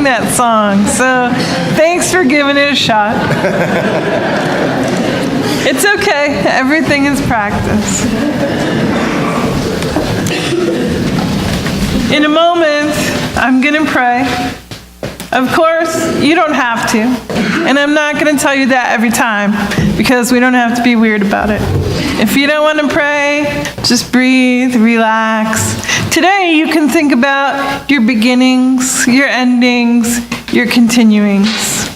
that song, so thanks for giving it a shot. It's okay. Everything is practice. In a moment, I'm going to pray. Of course, you don't have to. And I'm not going to tell you that every time, because we don't have to be weird about it. If you don't want to pray, just breathe, relax. Today, you can think about your beginnings, your endings, your continuings.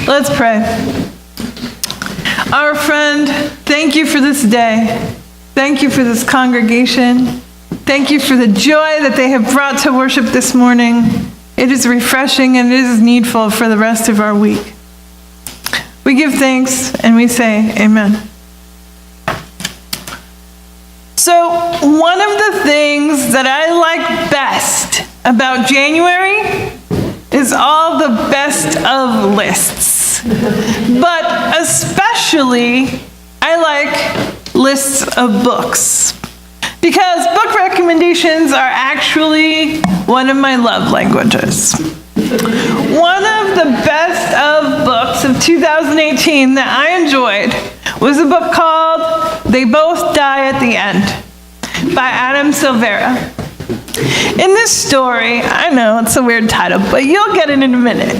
Let's pray. Our friend, thank you for this day. Thank you for this congregation. Thank you for the joy that they have brought to worship this morning. It is refreshing and it is needful for the rest of our week. We give thanks and we say amen. So, one of the things that I like best about January is all the best of lists. But especially, I like lists of books. Because book recommendations are actually one of my love languages. One of the best of books of 2018 that I enjoyed was a book called They Both Die at the End by Adam Silvera. In this story, I know it's a weird title, but you'll get it in a minute.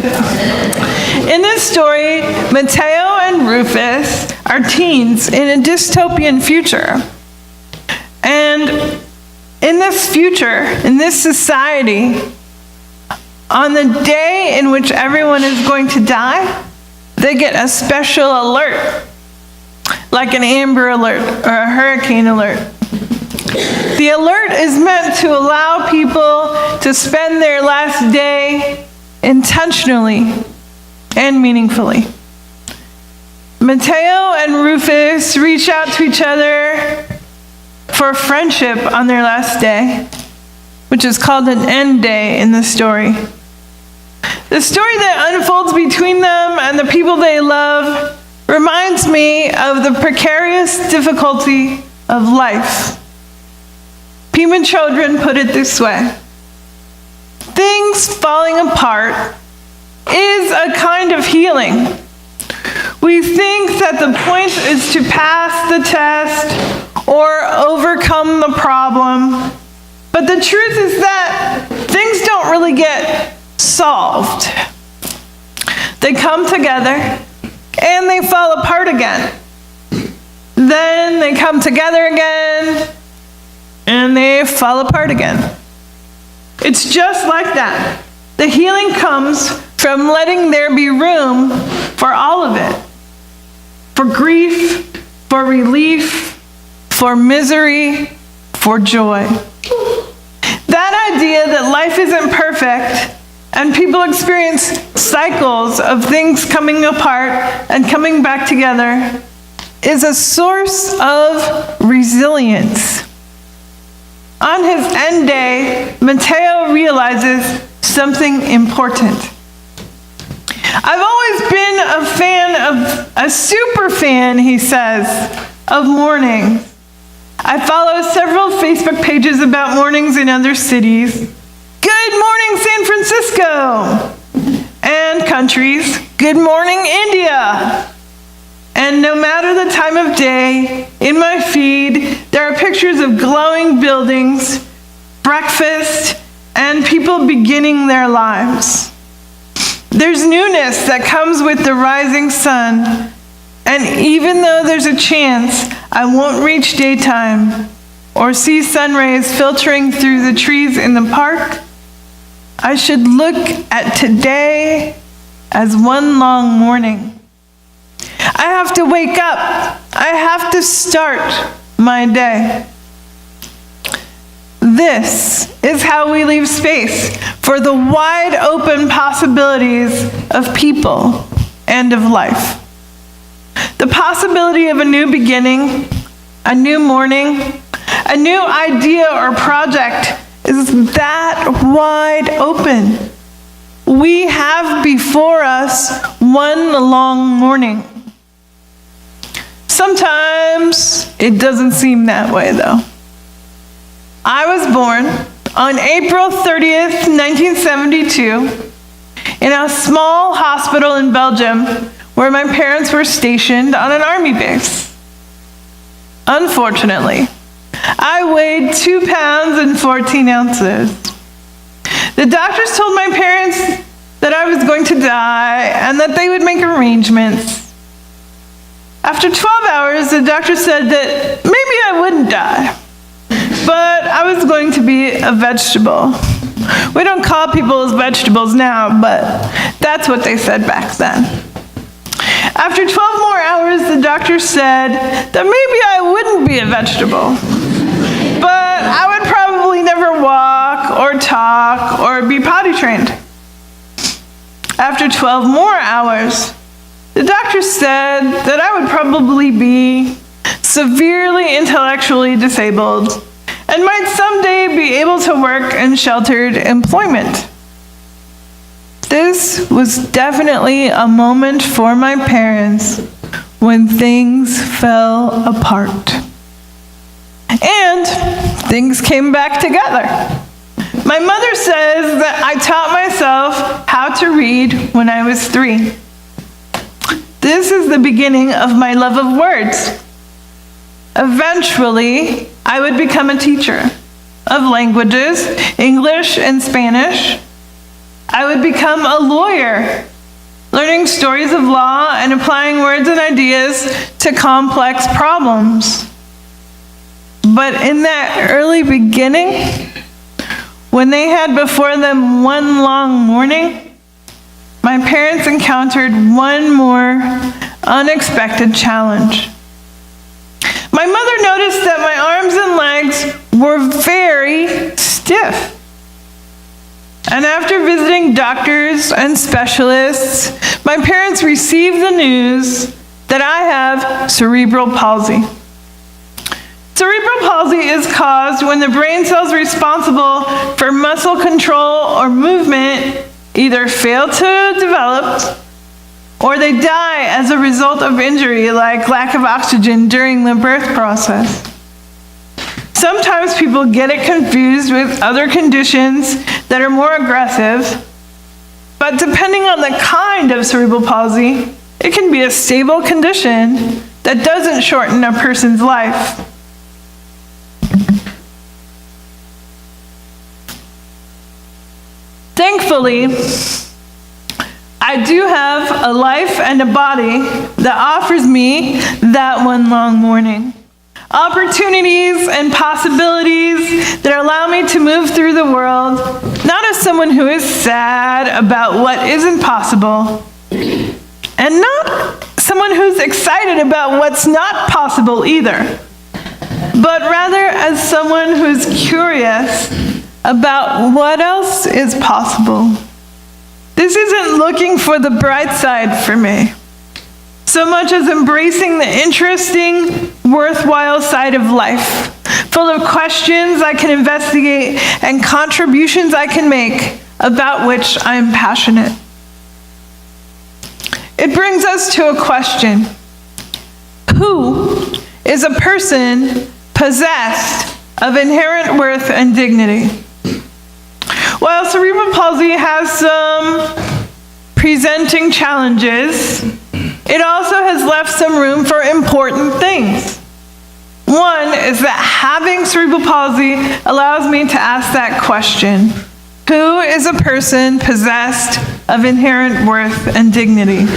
In this story, Mateo and Rufus are teens in a dystopian future. And in this future, in this society, on the day in which everyone is going to die, they get a special alert, like an Amber Alert or a hurricane alert. The alert is meant to allow people to spend their last day intentionally and meaningfully. Mateo and Rufus reach out to each other for friendship on their last day, which is called an end day in the story. The story that unfolds between them and the people they love reminds me of the precarious difficulty of life. Pima Chodron put it this way: things falling apart is a kind of healing. We think that the point is to pass the test or overcome the problem. But the truth is that things don't really get solved. They come together and they fall apart again. Then they come together again and they fall apart again. It's just like that. The healing comes from letting there be room for all of it. For grief, for relief, for misery, for joy. That idea that life isn't perfect and people experience cycles of things coming apart and coming back together is a source of resilience. On his end day, Mateo realizes something important. I've always been a super fan, he says, of mourning. I follow several Facebook pages about mornings in other cities. Good morning, San Francisco! And countries. Good morning, India! And no matter the time of day, in my feed, there are pictures of glowing buildings, breakfast, and people beginning their lives. There's newness that comes with the rising sun. And even though there's a chance I won't reach daytime or see sun rays filtering through the trees in the park, I should look at today as one long morning. I have to wake up. I have to start my day. This is how we leave space for the wide open possibilities of people and of life. The possibility of a new beginning, a new morning, a new idea or project is that wide open. We have before us one long morning. Sometimes it doesn't seem that way, though. I was born on April 30th, 1972, in a small hospital in Belgium where my parents were stationed on an army base. Unfortunately, I weighed 2 pounds and 14 ounces. The doctors told my parents that I was going to die and that they would make arrangements. After 12 hours, the doctor said that maybe I wouldn't die, but I was going to be a vegetable. We don't call people vegetables now, but that's what they said back then. After 12 more hours, the doctor said that maybe I wouldn't be a vegetable, but I would probably never walk or talk or be potty trained. After 12 more hours, the doctor said that I would probably be severely intellectually disabled and might someday be able to work in sheltered employment. This was definitely a moment for my parents when things fell apart. And things came back together. My mother says that I taught myself how to read when I was 3. This is the beginning of my love of words. Eventually, I would become a teacher of languages, English and Spanish. I would become a lawyer, learning stories of law and applying words and ideas to complex problems. But in that early beginning, when they had before them one long morning, my parents encountered one more unexpected challenge. My mother noticed that my arms and legs were very stiff. And after visiting doctors and specialists, my parents received the news that I have cerebral palsy. Cerebral palsy is caused when the brain cells responsible for muscle control or movement either fail to develop or they die as a result of injury like lack of oxygen during the birth process. Sometimes people get it confused with other conditions that are more aggressive, but depending on the kind of cerebral palsy, it can be a stable condition that doesn't shorten a person's life. Thankfully, I do have a life and a body that offers me that one long morning. Opportunities and possibilities that allow me to move through the world, not as someone who is sad about what isn't possible, and not someone who's excited about what's not possible either, but rather as someone who's curious about what else is possible. This isn't looking for the bright side for me, so much as embracing the interesting, worthwhile side of life, full of questions I can investigate and contributions I can make about which I am passionate. It brings us to a question. Who is a person possessed of inherent worth and dignity? While cerebral palsy has some presenting challenges, it also has left some room for important things. One is that having cerebral palsy allows me to ask that question. Who is a person possessed of inherent worth and dignity?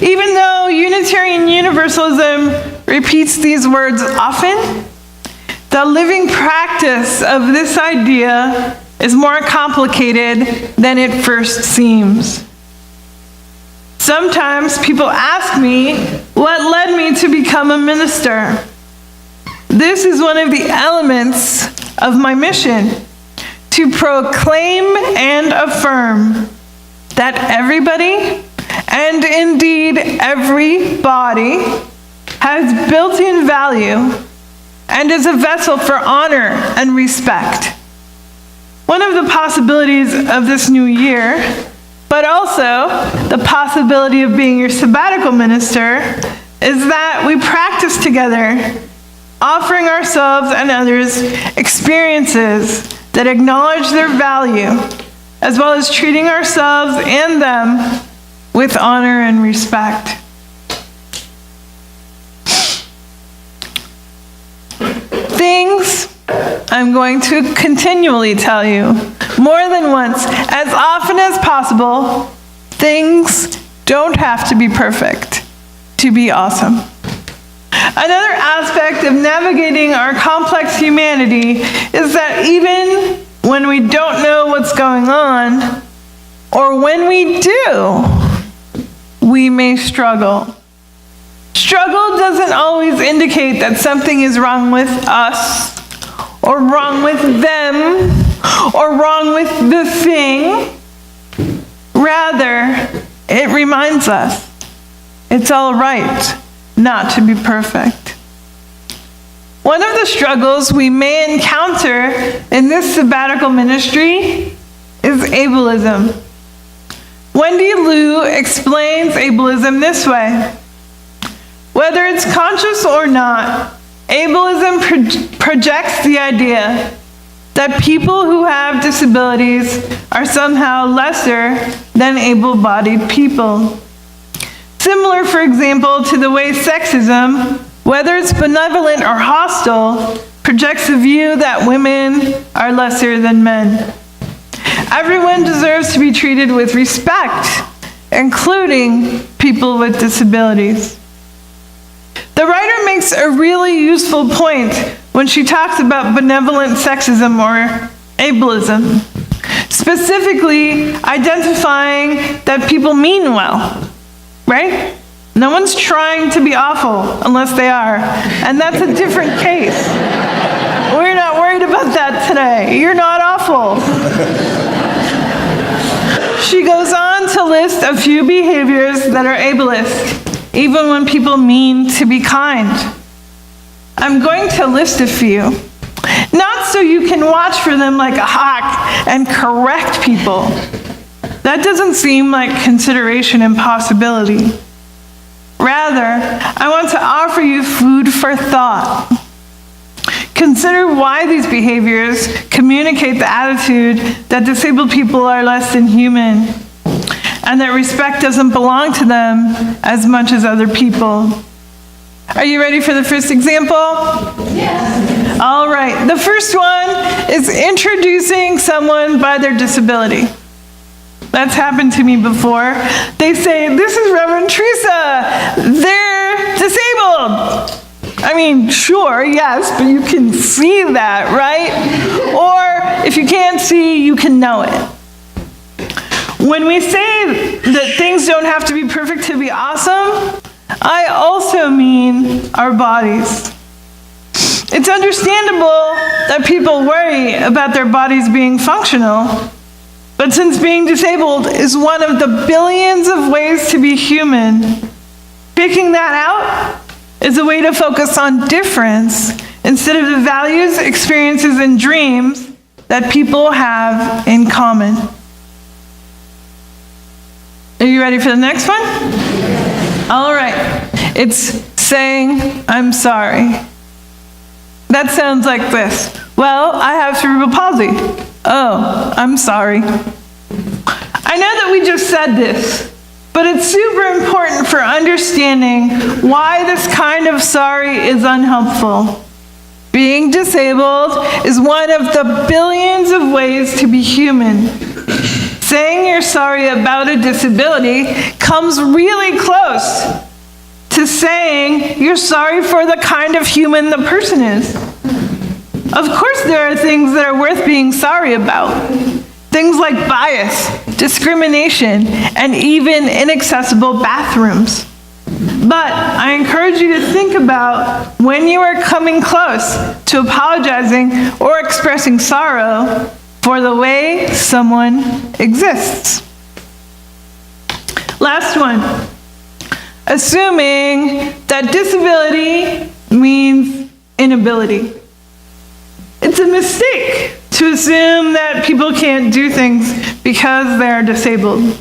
Even though Unitarian Universalism repeats these words often, the living practice of this idea is more complicated than it first seems. Sometimes people ask me what led me to become a minister. This is one of the elements of my mission, to proclaim and affirm that everybody, and indeed every body, has built-in value and is a vessel for honor and respect. One of the possibilities of this new year, but also the possibility of being your sabbatical minister, is that we practice together, offering ourselves and others experiences that acknowledge their value, as well as treating ourselves and them with honor and respect. Things I'm going to continually tell you, more than once, as often as possible, things don't have to be perfect to be awesome. Another aspect of navigating our complex humanity is that even when we don't know what's going on, or when we do, we may struggle. Struggle doesn't always indicate that something is wrong with us, or wrong with them, or wrong with the thing. Rather, it reminds us it's all right not to be perfect. One of the struggles we may encounter in this sabbatical ministry is ableism. Wendy Liu explains ableism this way. Whether it's conscious or not, ableism projects the idea that people who have disabilities are somehow lesser than able-bodied people. Similar, for example, to the way sexism, whether it's benevolent or hostile, projects the view that women are lesser than men. Everyone deserves to be treated with respect, including people with disabilities. The writer makes a really useful point when she talks about benevolent sexism or ableism, specifically identifying that people mean well, right? No one's trying to be awful unless they are, and that's a different case. We're not worried about that today. You're not awful. She goes on to list a few behaviors that are ableist, even when people mean to be kind. I'm going to list a few, not so you can watch for them like a hawk and correct people. That doesn't seem like consideration and possibility. Rather, I want to offer you food for thought. Consider why these behaviors communicate the attitude that disabled people are less than human, and that respect doesn't belong to them as much as other people. Are you ready for the first example? Yes. All right. The first one is introducing someone by their disability. That's happened to me before. They say, "This is Reverend Theresa. They're disabled." I mean, sure, yes, but you can see that, right? Or if you can't see, you can know it. When we say that things don't have to be perfect to be awesome, I also mean our bodies. It's understandable that people worry about their bodies being functional, but since being disabled is one of the billions of ways to be human, picking that out is a way to focus on difference instead of the values, experiences, and dreams that people have in common. Are you ready for the next one? All right. It's saying, "I'm sorry." That sounds like this. "Well, I have cerebral palsy." "Oh, I'm sorry." I know that we just said this, but it's super important for understanding why this kind of sorry is unhelpful. Being disabled is one of the billions of ways to be human. Saying you're sorry about a disability comes really close to saying you're sorry for the kind of human the person is. Of course there are things that are worth being sorry about. Things like bias, discrimination, and even inaccessible bathrooms. But I encourage you to think about when you are coming close to apologizing or expressing sorrow for the way someone exists. Last one. Assuming that disability means inability. It's a mistake to assume that people can't do things because they're disabled.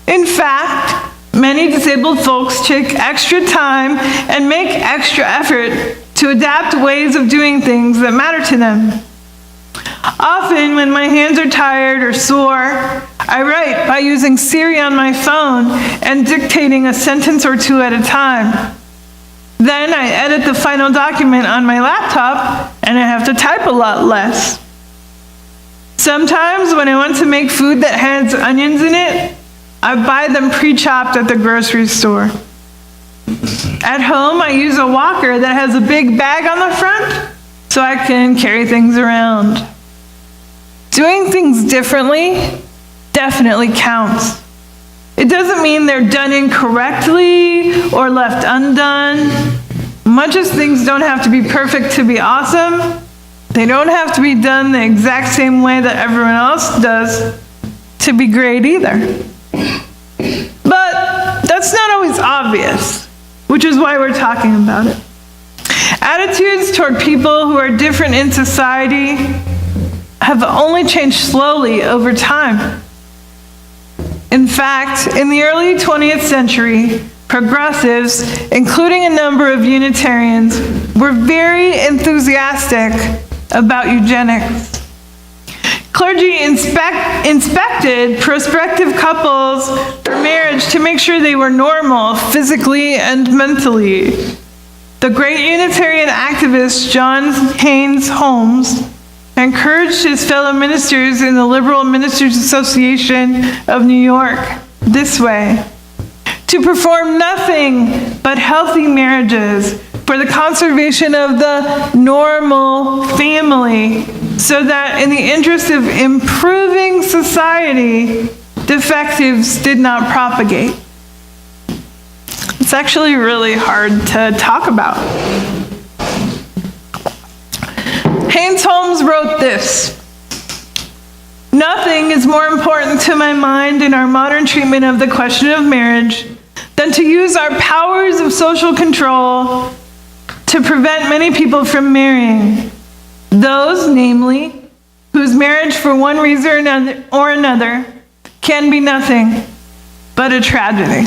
In fact, many disabled folks take extra time and make extra effort to adapt ways of doing things that matter to them. Often, when my hands are tired or sore, I write by using Siri on my phone and dictating a sentence or two at a time. Then I edit the final document on my laptop, and I have to type a lot less. Sometimes, when I want to make food that has onions in it, I buy them pre-chopped at the grocery store. At home, I use a walker that has a big bag on the front, so I can carry things around. Doing things differently definitely counts. It doesn't mean they're done incorrectly or left undone. Much as things don't have to be perfect to be awesome, they don't have to be done the exact same way that everyone else does to be great either. But that's not always obvious, which is why we're talking about it. Attitudes toward people who are different in society have only changed slowly over time. In fact, in the early 20th century, progressives, including a number of Unitarians, were very enthusiastic about eugenics. Clergy inspected prospective couples for marriage to make sure they were normal physically and mentally. The great Unitarian activist John Haynes Holmes encouraged his fellow ministers in the Liberal Ministers Association of New York this way: to perform nothing but healthy marriages for the conservation of the normal family, so that in the interest of improving society, defectives did not propagate. It's actually really hard to talk about. Haynes Holmes wrote this: "Nothing is more important to my mind in our modern treatment of the question of marriage than to use our powers of social control to prevent many people from marrying. Those, namely, whose marriage for one reason or another can be nothing but a tragedy."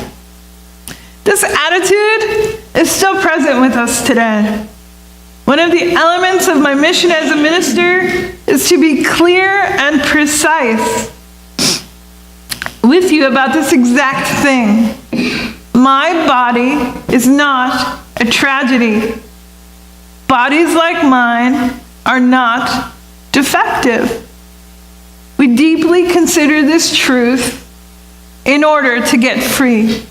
This attitude is still present with us today. One of the elements of my mission as a minister is to be clear and precise with you about this exact thing. My body is not a tragedy. Bodies like mine are not defective. We deeply consider this truth in order to get free.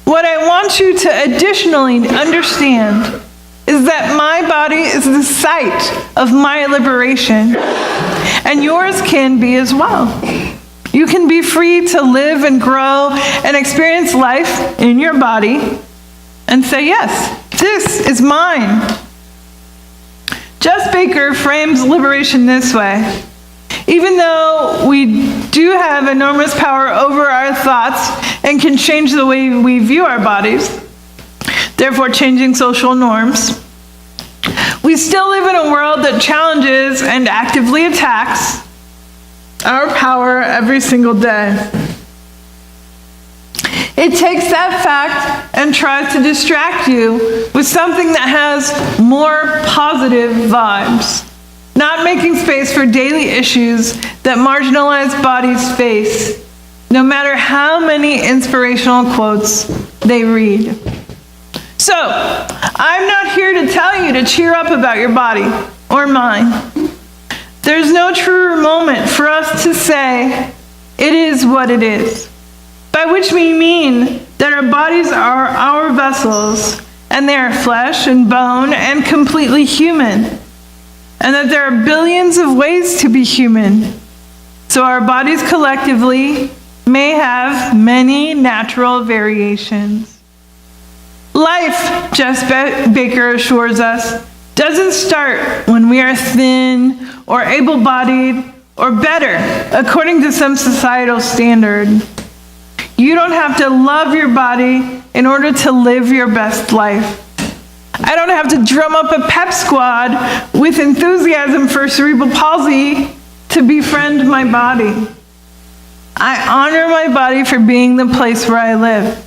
What I want you to additionally understand is that my body is the site of my liberation, and yours can be as well. You can be free to live and grow and experience life in your body and say, yes, this is mine. Jess Baker frames liberation this way: even though we do have enormous power over our thoughts and can change the way we view our bodies, therefore changing social norms, we still live in a world that challenges and actively attacks our power every single day. It takes that fact and tries to distract you with something that has more positive vibes, not making space for daily issues that marginalized bodies face, no matter how many inspirational quotes they read. So, I'm not here to tell you to cheer up about your body or mine. There's no truer moment for us to say, it is what it is, by which we mean that our bodies are our vessels, and they are flesh and bone and completely human, and that there are billions of ways to be human. So our bodies collectively may have many natural variations. Life, Jess Baker assures us, doesn't start when we are thin or able-bodied or better, according to some societal standard. You don't have to love your body in order to live your best life. I don't have to drum up a pep squad with enthusiasm for cerebral palsy to befriend my body. I honor my body for being the place where I live,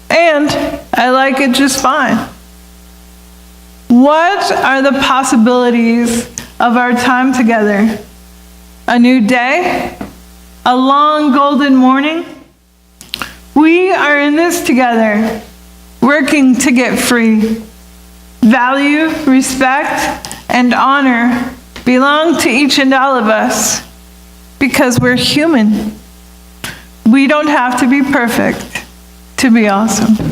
and I like it just fine. What are the possibilities of our time together a new day, a long golden morning. We are in this together, working to get free. Value, respect, and honor belong to each and all of us because we're human. We don't have to be perfect to be awesome.